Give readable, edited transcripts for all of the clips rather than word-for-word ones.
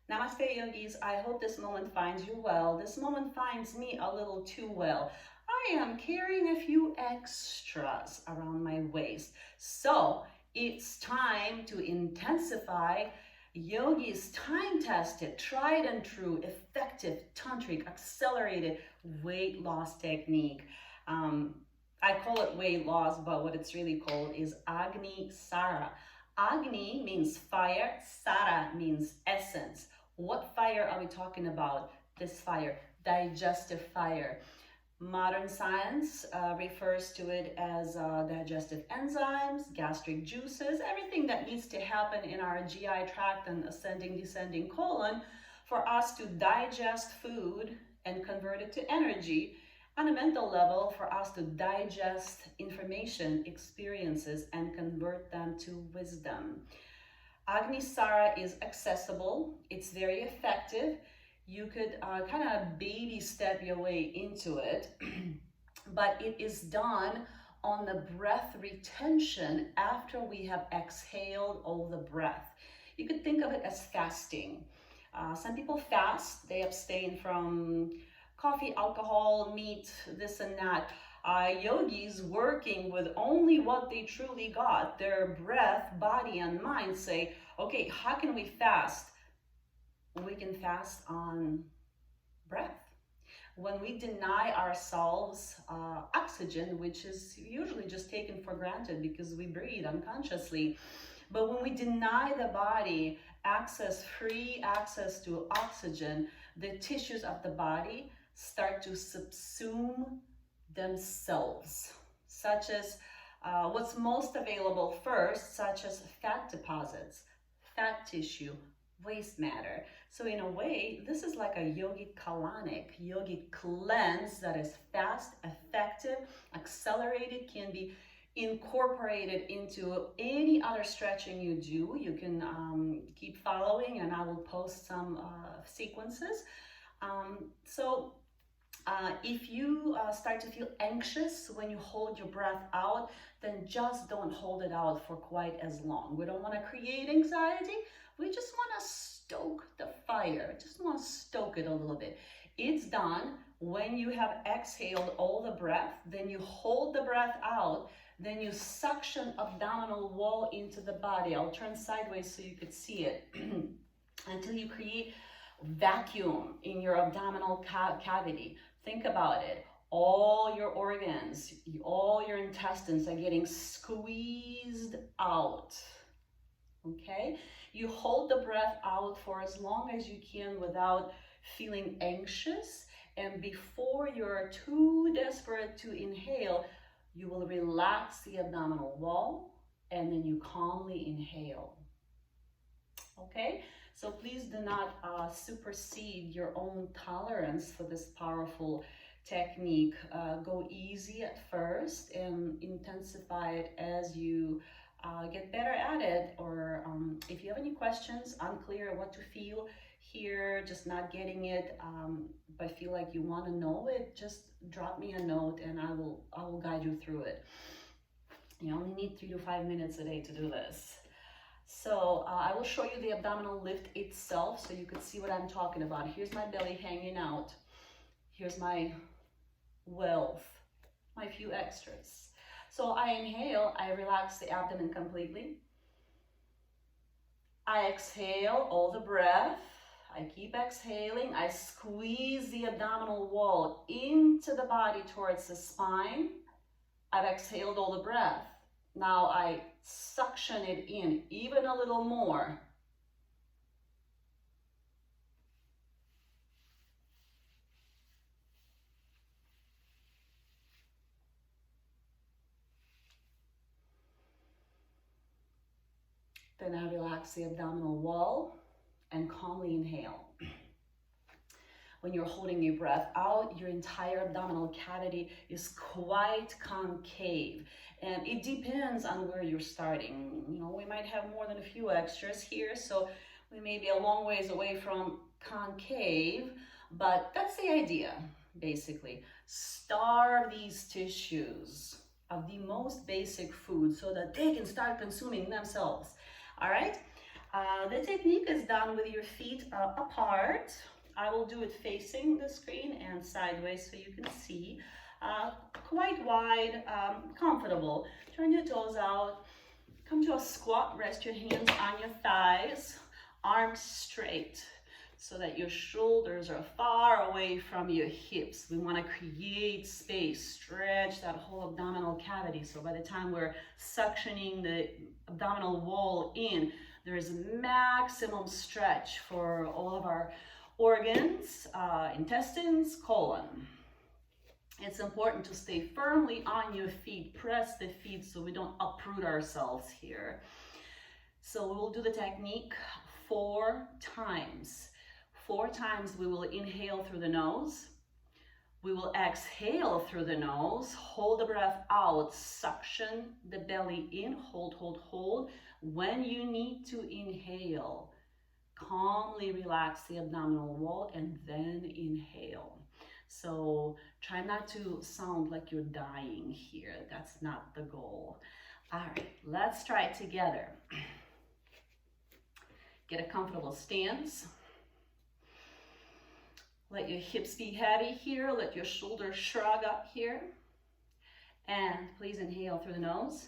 Namaste, yogis. I hope this moment finds you well. This moment finds me a little too well. I am carrying a few extras around my waist. So it's time to intensify yogi's time-tested, tried and true, effective, tantric, accelerated weight loss technique. I call it weight loss, but what it's really called is Agni Sara. Agni means fire, Sara means essence. What fire are we talking about? This fire, digestive fire. Modern science refers to it as digestive enzymes, gastric juices, everything that needs to happen in our GI tract and ascending, descending colon for us to digest food and convert it to energy. On a mental level, for us to digest information, experiences, and convert them to wisdom. Agni Sara is accessible, it's very effective. You could kind of baby step your way into it, but it is done on the breath retention after we have exhaled all the breath. You could think of it as fasting. Some people fast, they abstain from coffee, alcohol, meat, this and that. Yogis working with only what they truly got, their breath, body, and mind, say, okay, how can we fast? We can fast on breath. When we deny ourselves oxygen, which is usually just taken for granted because we breathe unconsciously, but when we deny the body free access to oxygen, the tissues of the body start to subsume themselves, such as what's most available first, such as fat deposits, fat tissue, waste matter. So in a way, this is like a yogic colonic, yogic cleanse that is fast, effective, accelerated, can be incorporated into any other stretching you do. You can keep following, and I will post some sequences. If you start to feel anxious when you hold your breath out, then just don't hold it out for quite as long. We don't want to create anxiety. We just want to stoke the fire. Just want to stoke it a little bit. It's done when you have exhaled all the breath, then you hold the breath out, then you suction abdominal wall into the body. I'll turn sideways so you could see it until you create vacuum in your abdominal cavity. Think about it. All your organs, all your intestines are getting squeezed out. Okay? You hold the breath out for as long as you can without feeling anxious. And before you're too desperate to inhale, you will relax the abdominal wall and then you calmly inhale. Okay? So please do not supersede your own tolerance for this powerful technique. Go easy at first and intensify it as you get better at it. Or if you have any questions, unclear what to feel here, just not getting it, but feel like you want to know it, just drop me a note and I will guide you through it. You only need 3 to 5 minutes a day to do this. So I will show you the abdominal lift itself so you could see what I'm talking about. Here's my belly hanging out. Here's my wealth, my few extras. So I inhale, I relax the abdomen completely. I exhale all the breath. I keep exhaling. I squeeze the abdominal wall into the body towards the spine. I've exhaled all the breath. Now I suction it in even a little more. Then I relax the abdominal wall and calmly inhale. When you're holding your breath out, your entire abdominal cavity is quite concave. And it depends on where you're starting. You know, we might have more than a few extras here, so we may be a long ways away from concave, but that's the idea, basically. Starve these tissues of the most basic food so that they can start consuming themselves. All right? The technique is done with your feet apart. I will do it facing the screen and sideways so you can see. Quite wide, comfortable. Turn your toes out. Come to a squat. Rest your hands on your thighs. Arms straight so that your shoulders are far away from your hips. We want to create space, stretch that whole abdominal cavity. So by the time we're suctioning the abdominal wall in, there is maximum stretch for all of our organs, intestines, colon. It's important to stay firmly on your feet. Press the feet so we don't uproot ourselves here. So we'll do the technique 4 times. 4 times we will inhale through the nose. We will exhale through the nose. Hold the breath out. Suction the belly in. Hold, hold, hold. When you need to inhale, calmly relax the abdominal wall and then inhale. So try not to sound like you're dying here. That's not the goal. All right, let's try it together. Get a comfortable stance. Let your hips be heavy here. Let your shoulders shrug up here. And please inhale through the nose.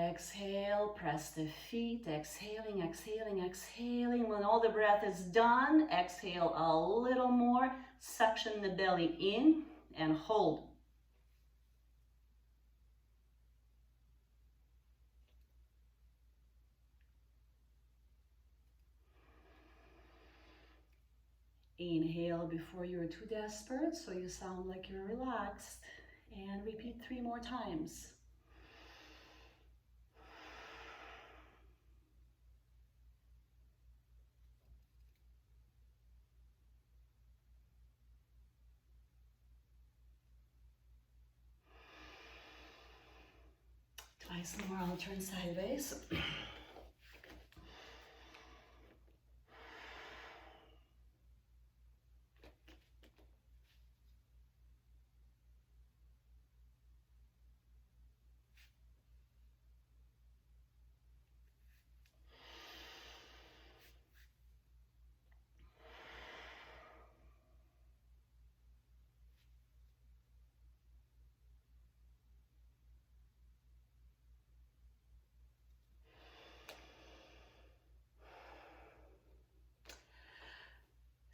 Exhale, press the feet, exhaling, exhaling, exhaling. When all the breath is done, exhale a little more. Suction the belly in and hold. Inhale before you're too desperate, so you sound like you're relaxed. And repeat 3 more times. Twice more, I'll turn sideways.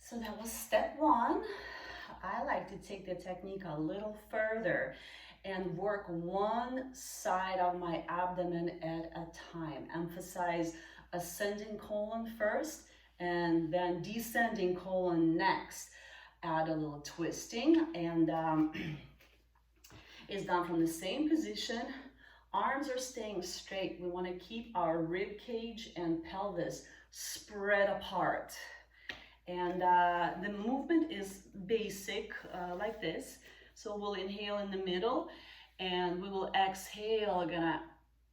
So that was step 1. I like to take the technique a little further and work one side of my abdomen at a time. Emphasize ascending colon first and then descending colon next. Add a little twisting, and it's done from the same position. Arms are staying straight. We want to keep our rib cage and pelvis spread apart. And the movement is basic, like this. So we'll inhale in the middle and we will exhale. Gonna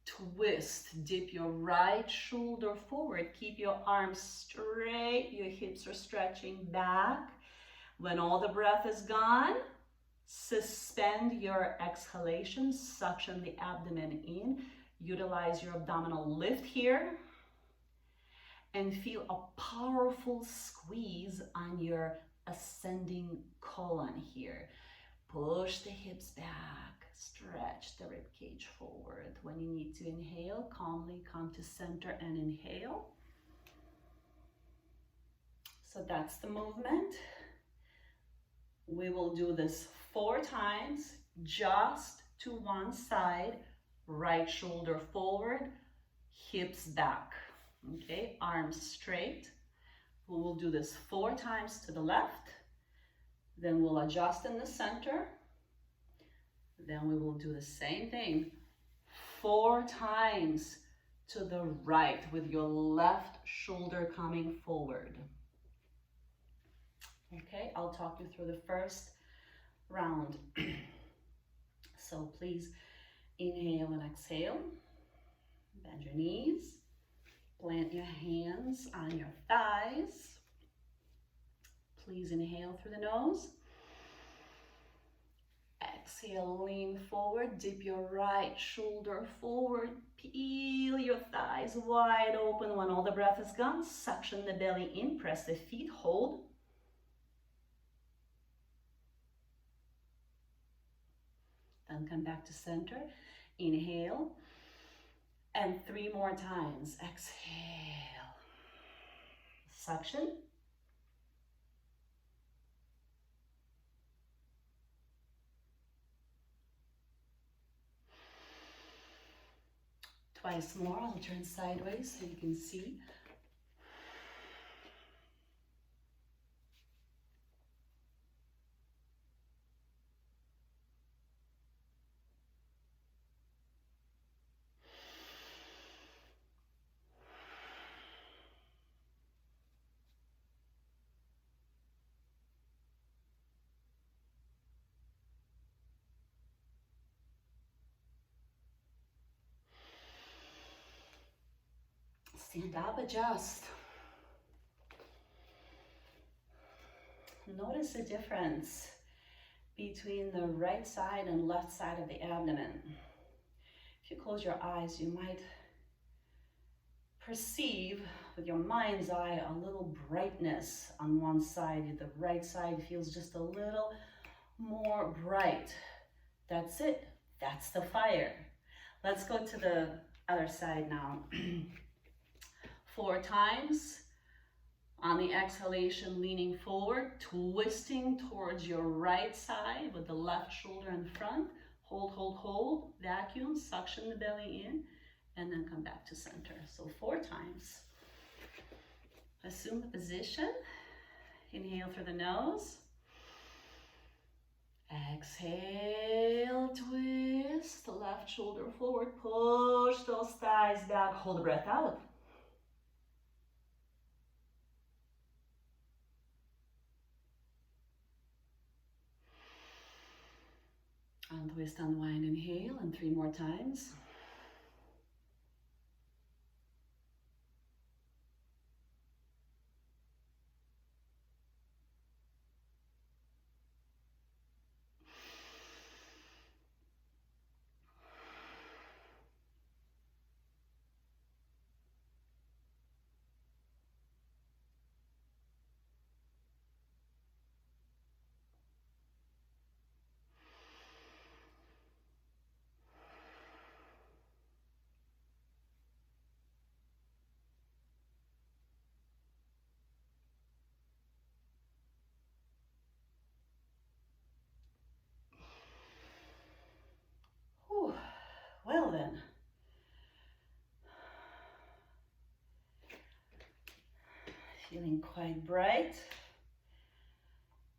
twist, dip your right shoulder forward. Keep your arms straight. Your hips are stretching back. When all the breath is gone, suspend your exhalation. Suction the abdomen in. Utilize your abdominal lift here. And feel a powerful squeeze on your ascending colon here. Push the hips back, stretch the rib cage forward. When you need to inhale, calmly come to center and inhale. So that's the movement. We will do this 4 times, just to one side. Right shoulder forward, hips back. Okay, arms straight. We will do this 4 times to the left. Then we'll adjust in the center. Then we will do the same thing 4 times to the right with your left shoulder coming forward. Okay, I'll talk you through the first round. So please inhale and exhale. Bend your knees. Plant your hands on your thighs. Please inhale through the nose. Exhale, lean forward, dip your right shoulder forward, peel your thighs wide open. When all the breath is gone, suction the belly in, press the feet, hold. Then come back to center, inhale, and 3 more times. Exhale, suction. Twice more, I'll turn sideways so you can see. Stand up, adjust. Notice the difference between the right side and left side of the abdomen. If you close your eyes, you might perceive with your mind's eye a little brightness on one side. The right side feels just a little more bright. That's it. That's the fire. Let's go to the other side now. 4 times. On the exhalation, leaning forward, twisting towards your right side with the left shoulder in front. Hold, hold, hold. Vacuum, suction the belly in, and then come back to center. So 4 times. Assume the position. Inhale through the nose. Exhale, twist. The left shoulder forward. Push those thighs back. Hold the breath out. Untwist, unwind, inhale, and 3 more times. Whew. Well then, feeling quite bright.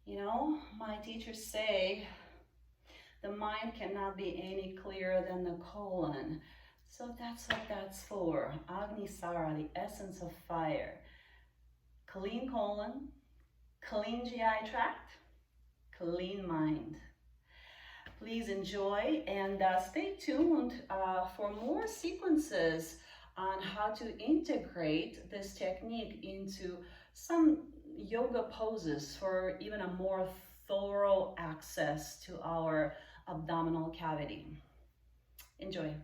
You know, my teachers say the mind cannot be any clearer than the colon. So that's what that's for. Agni Sara, the essence of fire. Clean colon, clean GI tract, clean mind. Please enjoy and stay tuned for more sequences on how to integrate this technique into some yoga poses for even a more thorough access to our abdominal cavity. Enjoy.